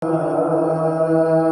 Waalaikumsalam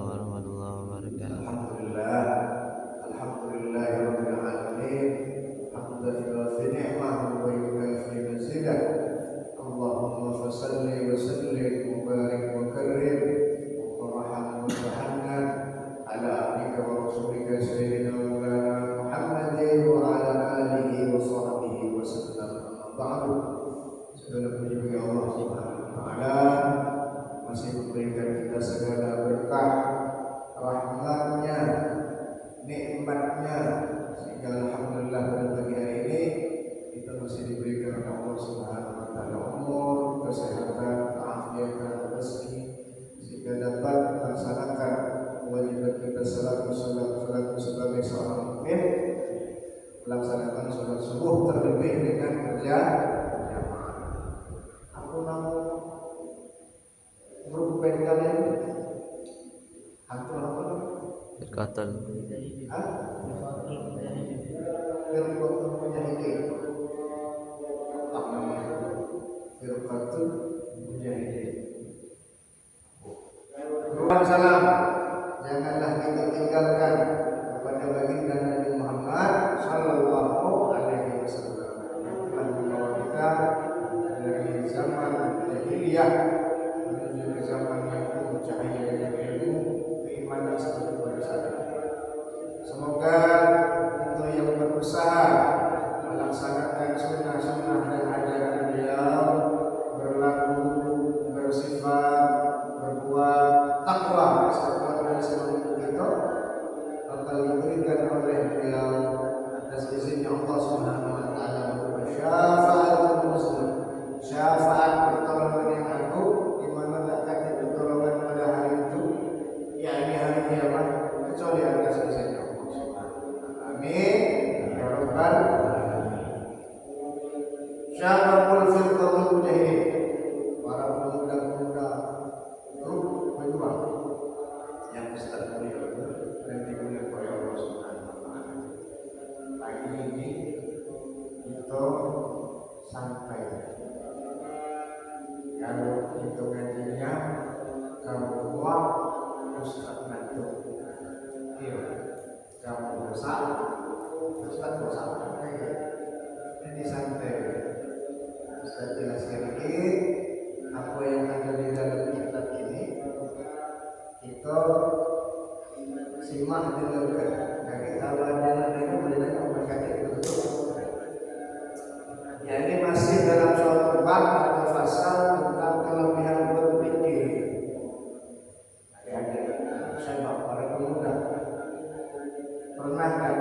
warahmatullahi wabarakatuh. Alhamdulillahirabbil alamin. Hamdan yuwafi ni'mahu wa yukafi mazidah. Allahumma fassalli wa sallim wa barik wa karrim wa rahman wa tahannan ala abdika wa rasulika sayyidina Maulana Muhammadin wa ala alihi wa sahbihi wa sallam. Amma ba'du. Segala puji bagi Allah Subhanahu wa taala, masih memberikan kita segala berkah, rahmatnya, nikmatnya, sehingga alhamdulillah pada pagi hari ini kita masih diberikan oleh Allah Subhanahu wa taala umur, kesehatan, keafiatan, rezeki, sehingga dapat melaksanakan kewajiban kita selaku sebagai seorang mukmin, melaksanakan sholat subuh terlebih dengan berjamaah. Aku mau grup band kalian hantu apa? Firqatul Firqatul Mujahidin. Apa namanya? Firqatul Mujahidin. Salam, janganlah kita tinggalkan kepada baginda Nabi Muhammad sallallahu alaihi wasallam yang telah membawa kita dari zaman jahiliyah menuju ke zaman yang penuh cahaya dan ilmu, keimanan seperti pada saat ini. Semoga kita yang berusaha melaksanakan sunnah-sunnah dan ajaran beliau, berlaku, bersifat, berbuat takwa sekuat dan semampu kita, bakal diberikan oleh beliau atas izinnya Allah Subhanahu wa taala berupa syafaatul muslim, syafaat pertolongan yang agung, di mana tak kata pertolongan pada hari itu, yakni hari kiamat, kecuali atas izinnya Allah Subhanahu wa taala. Amin ya rabbal alamin. Syababul firqatul mujahidin, para pemuda-pemuda grup berjuang yang Ustaz mulia dan dimuliakan oleh Allah Subhanahu wa taala. Pagi ini kita sampai, kalau kita ngajinya kamu buat Ustaz Nato, iya, kamu besar Ustaz besar, ini santai. Ustaz jelaskan lagi apa yang ada di dalam kitab ini, kita simak dengarkan. Dari awal dengar boleh dengar berkata itu. Ya, ini masih dalam suatu bab atau pasal tentang kelebihan berpikir. Adik-adik, saya para pemuda, pernahkah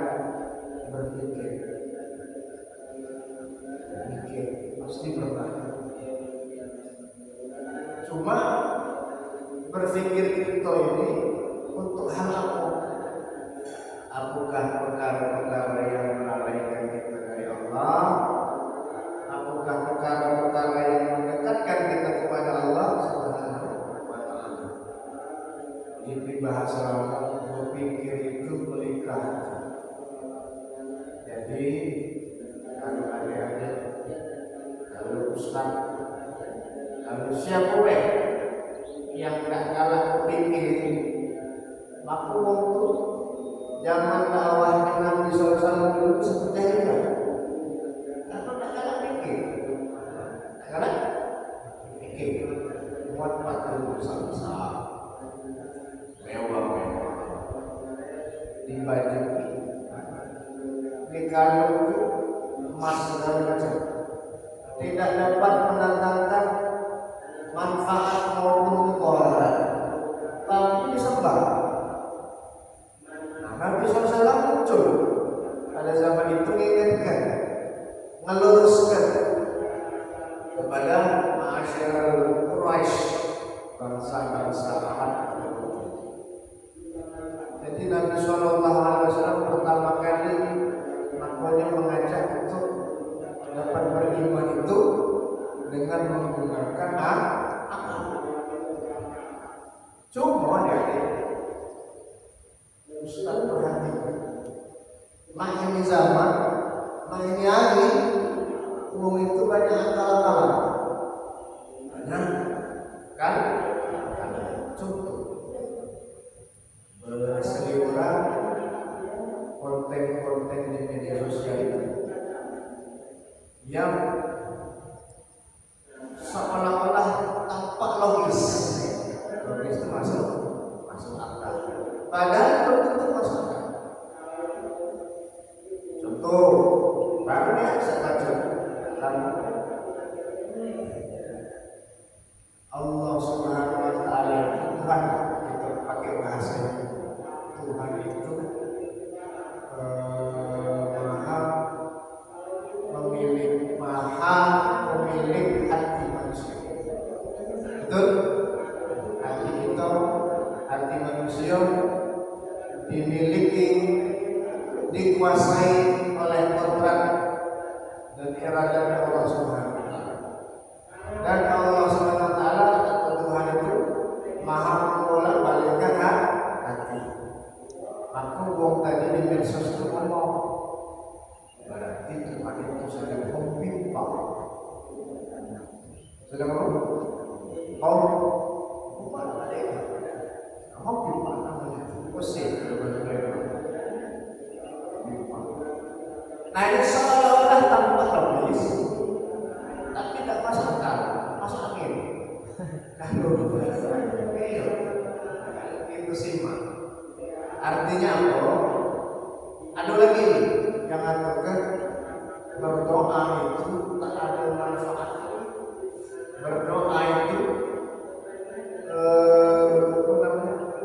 berpikir? Berpikir, pasti pernah. Cuma berpikir kita ini untuk hal apa? Apakah perkara-perkara yang melalaikan kita dari Allah? Apakah perkara-perkara yang mendekatkan kita kepada Allah Subhanahu wa taala? Ini bahasa berpikir itu melikah. Jadi kalau adik-adik, kalau ustaz, kalau siapa yang tak kalah berpikir Aku waktu zaman dakwahnya Nabi SAW dulu seperti itu. Karena tak kalah pikir, tak kalah pikir. Buat patung besar-besar, mewah-mewah, dibajaki, dikalung emas segala macam, tidak dapat mendatangkan manfaat maupun mudarat, tapi disembah. Nah, Nabi SAW muncul pada zaman itu mengingatkan, meluruskan kepada masyarakat Quraisy, bangsa-bangsa Arab. Jadi Nabi SAW pertama kali makanya mengajak untuk dapat beriman itu dengan menggunakan akal. Cuma ya, Ustaz perhatikan, nah ini zaman, nah ini hari, umum itu banyak akal-akalan, banyak kan? Contoh berseliweran konten-konten di media sosial itu yang seolah-olah tampak logis itu masuk akal, padahal belum tentu masuk akal. Contoh baru ya saya baca tentang Allah Subhanahu wa Ta'ala, Tuhan, kita pakai bahasa Tuhan itu maha pemilik hati manusia. Betul? Hati kita, hati manusia dimiliki, dikuasai oleh kodrat dan iradanya Allah Subhanahu wa Ta'ala. Dan Allah Subhanahu wa Ta'ala atau Tuhan itu maha membolak-balikkan hati. Aku wong tadi di medsos itu ngomong, berarti Tuhan itu sedang mempimpin, sedang mempimpin namanya pusing. Nah ini seolah-olah tampak logis, tapi tidak masuk akal, masuk angin. Kalau itu simak. Artinya apa? Ada lagi nih yang mengatakan berdoa itu tak ada manfaat. Berdoa itu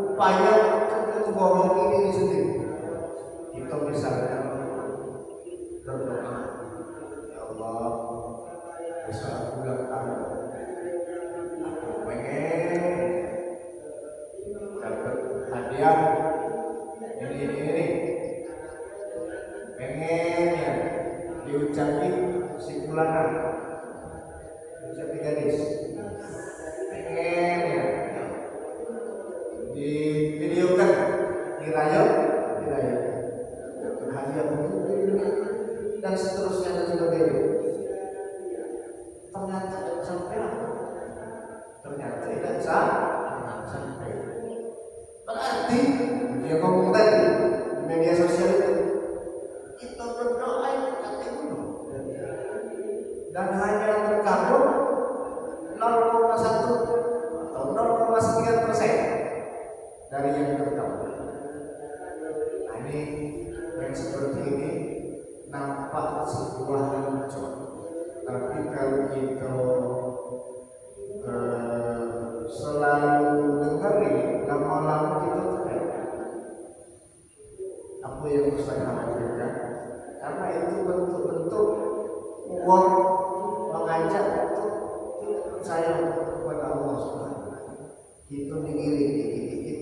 upaya untuk bohong ini sendiri. Kita misalnya berdoa, ya Allah, besok aku ulang tahun, aku pengen dapat hadiah ini, pengen ya diucapin si bulanan, ucapi gadis, pengen ya di videokan, dirayu hadiah dan seterusnya dan sebagainya. Ternyata tidak sampai apa? Ternyata tidak sampai. Berarti dia ngomong tadi di media sosial itu, kita berdoa itu kata dulu dan hanya terkabul 0,1 atau 0,9% dari yang terkabul. Nah, ini yang seperti ini nampak sebuah lucu, tapi kalau kita selalu dengerin, lama-lama kita terkena. Apa yang saya khawatirkan, karena itu bentuk-bentuk uang mengajak untuk tidak percaya kepada Allah Subhanahu wa Ta'ala. Itu digiring dikit-dikit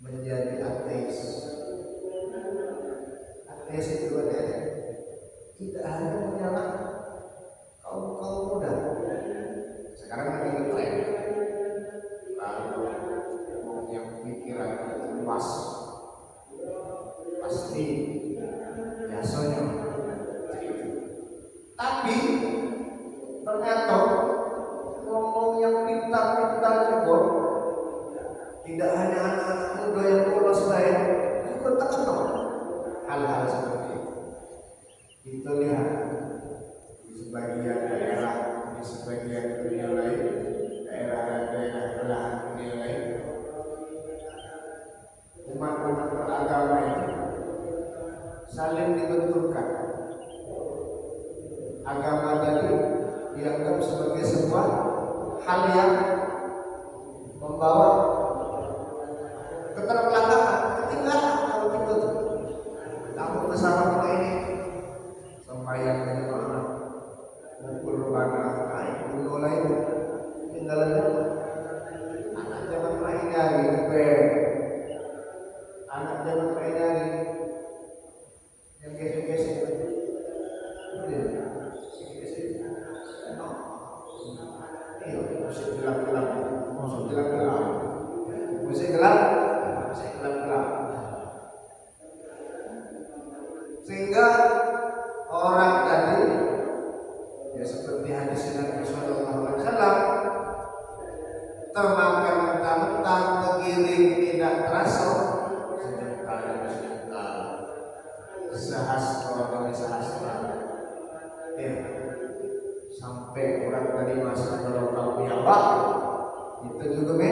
menjadi ateis. Ateis itu ada tidak hanya menyalahkan kaum muda. Sekarang lagi ngetren kalau yang pikiran luas pasti biasanya itu. Tapi ternyata ngomong yang pintar-pintar juga tidak hanya anak-anak muda keterbelakangan, ketinggalan kalau kita tuh. Kamu bersama sama ini sembahyang dengan mana? Mukul rokana, bunuh lain, tinggalan itu. Anak zaman main lagi, anak zaman main lagi, yang gesek-gesek itu. Musik gelap-gelap, musik gelap-gelap. Sehingga orang tadi, ya seperti hadis Nabi Sallallahu Alaihi Wasallam, termakan mentah-mentah, tergiring tidak terasa, sehastra demi sehastra. Sampai orang tadi masuk ke lubang biawak, itu juga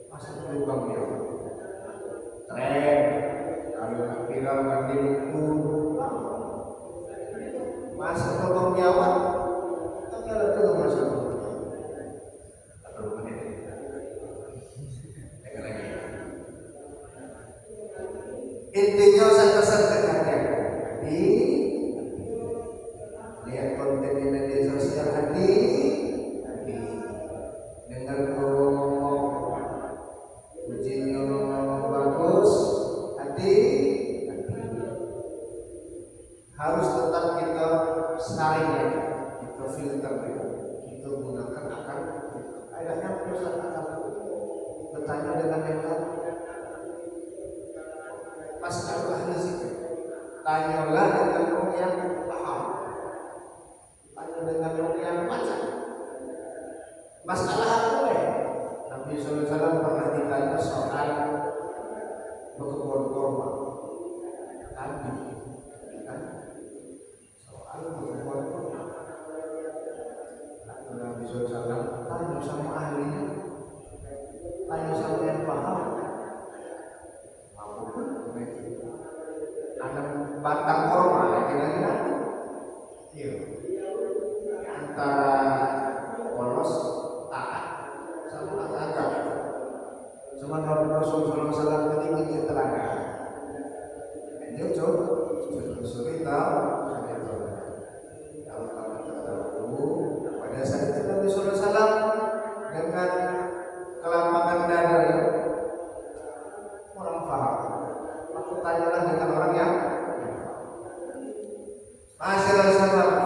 masuk ke lubang biawak. Tren, kalau viral mandi lumpur, masuk ke lubang biawak, ternyata itu masuk ke lubang biawak. Intinya saya pesankan di lihat konten di media sosial hati dengar ngomong ujinya ngomong bagus hati harus tetap kita saring kita filter kita gunakan akal ayatnya terus akal bertanya dengan yang tahu pas kalau ahli zikir tanyalah dengan orang yang paham dengan orang yang baca masalah apa Nabi Sallallahu Alaihi Wasallam pernah ditanya soal berkebun kurma tadi kan soal berkebun kurma Nabi Sallallahu Alaihi Wasallam tanya sama ahlinya tanya sama yang paham apapun ada batang kurma kira-kira iya antara polos taat sama agak cuma kalau Rasulullah SAW ketika dia telaga dia cerita kalau kamu tahu pada saat itu Nabi SAW dengan kelapangan dada orang paham aku tanyalah dengan orang yang masyarakat sama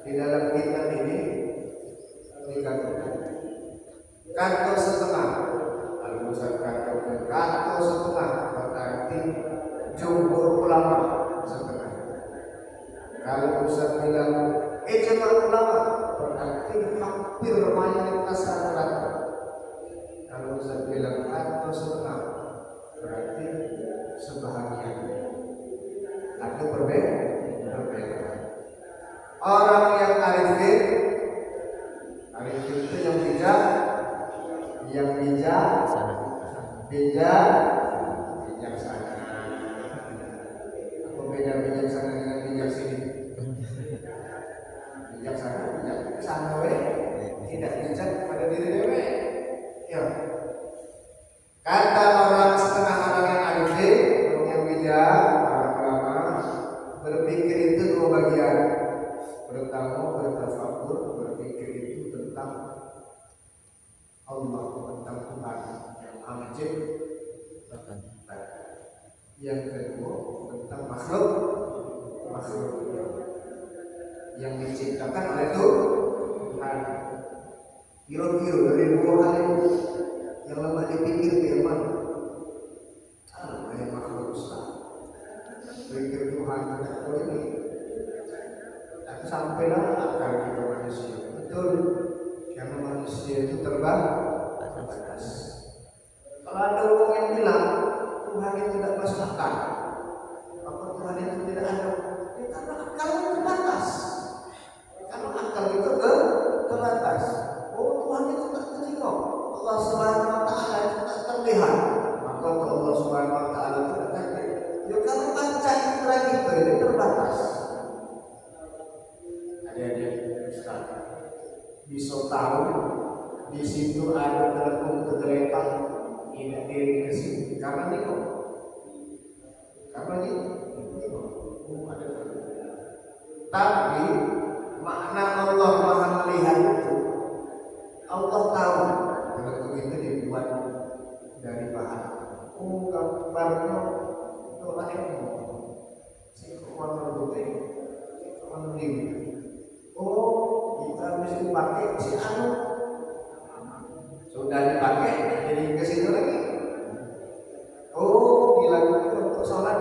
di dalam kitab ini dikatakan kantor setengah kalau Ustaz katakan kantor setengah berarti jumhur ulama setengah kalau Ustaz bilang ijma ulama berarti hampir mayoritas rata-rata kalau Ustaz bilang kantor setengah berarti sebahagian ada berbeda orang yang arifin itu yang bijaksana apa beda bijaksana dengan bijak sini bijaksana tidak bijak pada diri dewe ya kata orang setengah orang yang arifin orang yang bijak para ulama berpikir itu dua bagian pertama bertafakur berpikir itu tentang Allah tentang Tuhan yang amjid yang kedua tentang makhluk yang diciptakan oleh Tuhan kira-kira dari dua hal itu yang lemah dipikir ke mana yang makhluk pikir Tuhan tidak boleh sampailah akal kita manusia betul karena manusia itu terbatas kalau ada orang yang bilang Tuhan itu tidak masuk akal maka Tuhan itu tidak ada karena akal itu terbatas karena akal itu terbatas Tuhan itu tak tertengok Allah Subhanahu Wa Taala itu tak terlihat maka Allah Subhanahu Wa Taala itu tidak ada ya kalau baca indera kita ini terbatas. Ustaz, bisa tahu di situ ada telekung kegeletak tidak diri ke sini karena ini kok ada tapi makna Allah Maha melihat itu Allah tahu telekung itu dibuat dari bahan gambarnya Doraemon si warna putih si warna biru kita mesti pakai si anu sudah dipakai jadi ke situ lagi dilakukan untuk sholat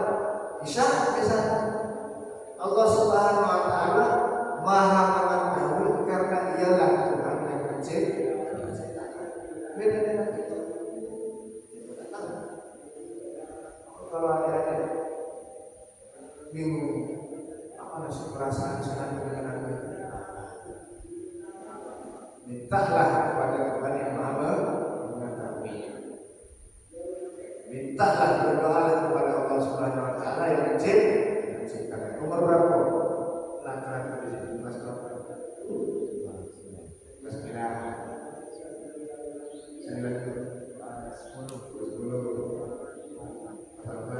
bisa Allah Subhanahu wa ta'ala maha mengetahui karena ialah Tuhan yang menciptakan beda dengan kita kalau ada bingung apa sih perasaan saya dengan aku mintalah kepada Tuhan yang maha mengetahui mintalah berdoa kepada Allah Subhanahu wa ta'ala yang menciptakan nomor berapa? Laki-laki di sini mas berapa? Mas kira 10 berapa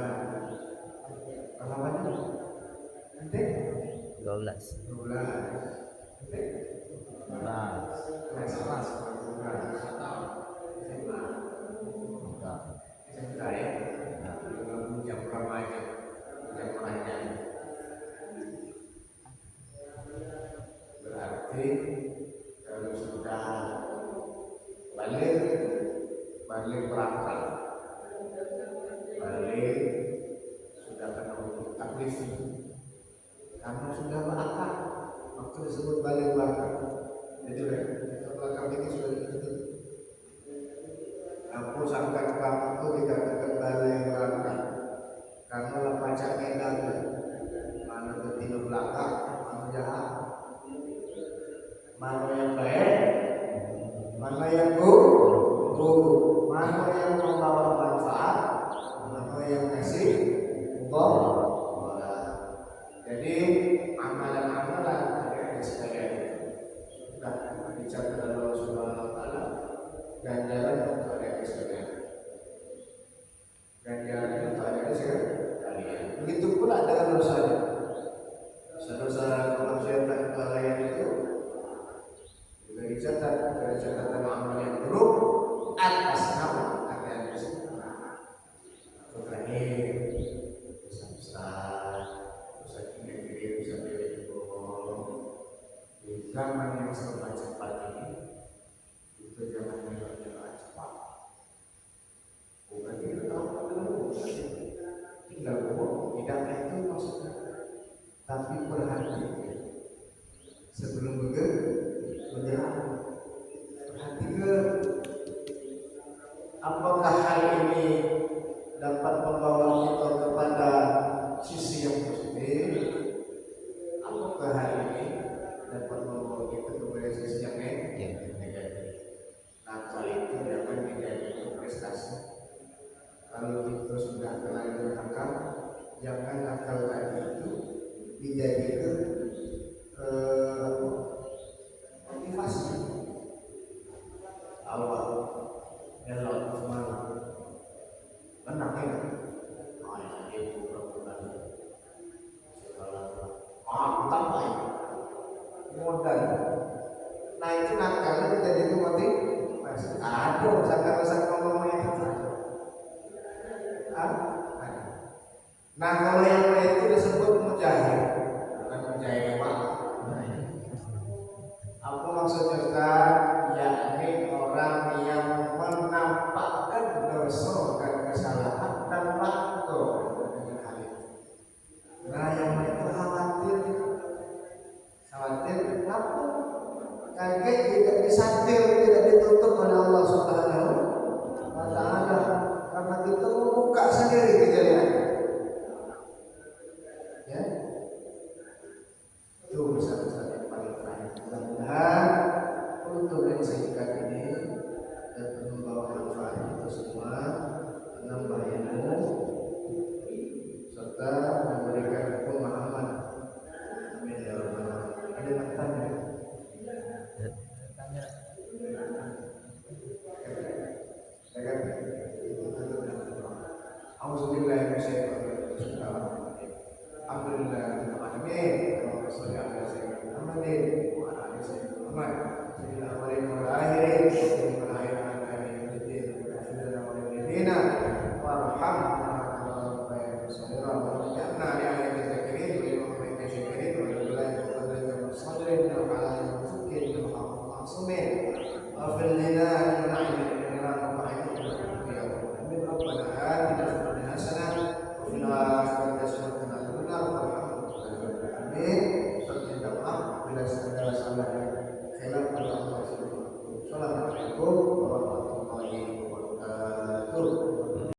nanti? 12 nanti? Berarti kalau sudah balik berangkat balik sudah kena hukum taklif karena sudah berangkat waktu disebut balik berangkat jadi belakang ini sudah ditutup aku sampai kamu itu dikatakan balik berangkat karena lepacak edan mana betina belakang mana jahat mana yang baik mana yang buruk mana yang membawa manfaat mana yang kasih jadi amalan-amalan yang sekalian sudah dicatat Allah Subhanahu wa ta'ala ganjaran untuk ada sekalian ganjaran untuk ada sekalian begitu pula dengan dosanya dosa-dosa kemaksiatan kelalaian itu juga dicatat dari catatan amal yang buruk atas nama ada terakhir besar dosa gede dosa beda di zaman yang serba cepat ini itu zaman yang cepat bukan kita tahu tinggal tidak itu maksudnya tapi berhati sebelum bergerak perhatikan apakah hal ini dapat membawa kita kepada sisi yang positif apakah hal ini dapat membawa kita kepada sisi yang negatif nah kalau itu jangan menjadi prestasi kalau kita sudah terlanjur akal jangan akal tadi itu dijadikan motivasi awal elok semangat menang ya itu bukan segala tambah modal nah itu nakalnya dijadikan motivasi ada usaha-usaha ngomong itu nah kalau yang itu disebut mujahid bukan mujahid apa maksudnya Ustaz yakni orang yang menampakkan dosa dan kesalahan dan patuh dengan hal itu nah yang itu khawatir kenapa kaget tidak disantil tidak ditutup oleh Allah Subhanahu wa ta'ala karena kita membuka sendiri kejadian ya itu besar-besar yang paling terakhir mudah-mudahan untuk yang singkat ini dapat membawa manfaat itu semua menambah ilmu serta memberikan pemahaman amin ya rabbal alamin ada yang bertanya fil awwalin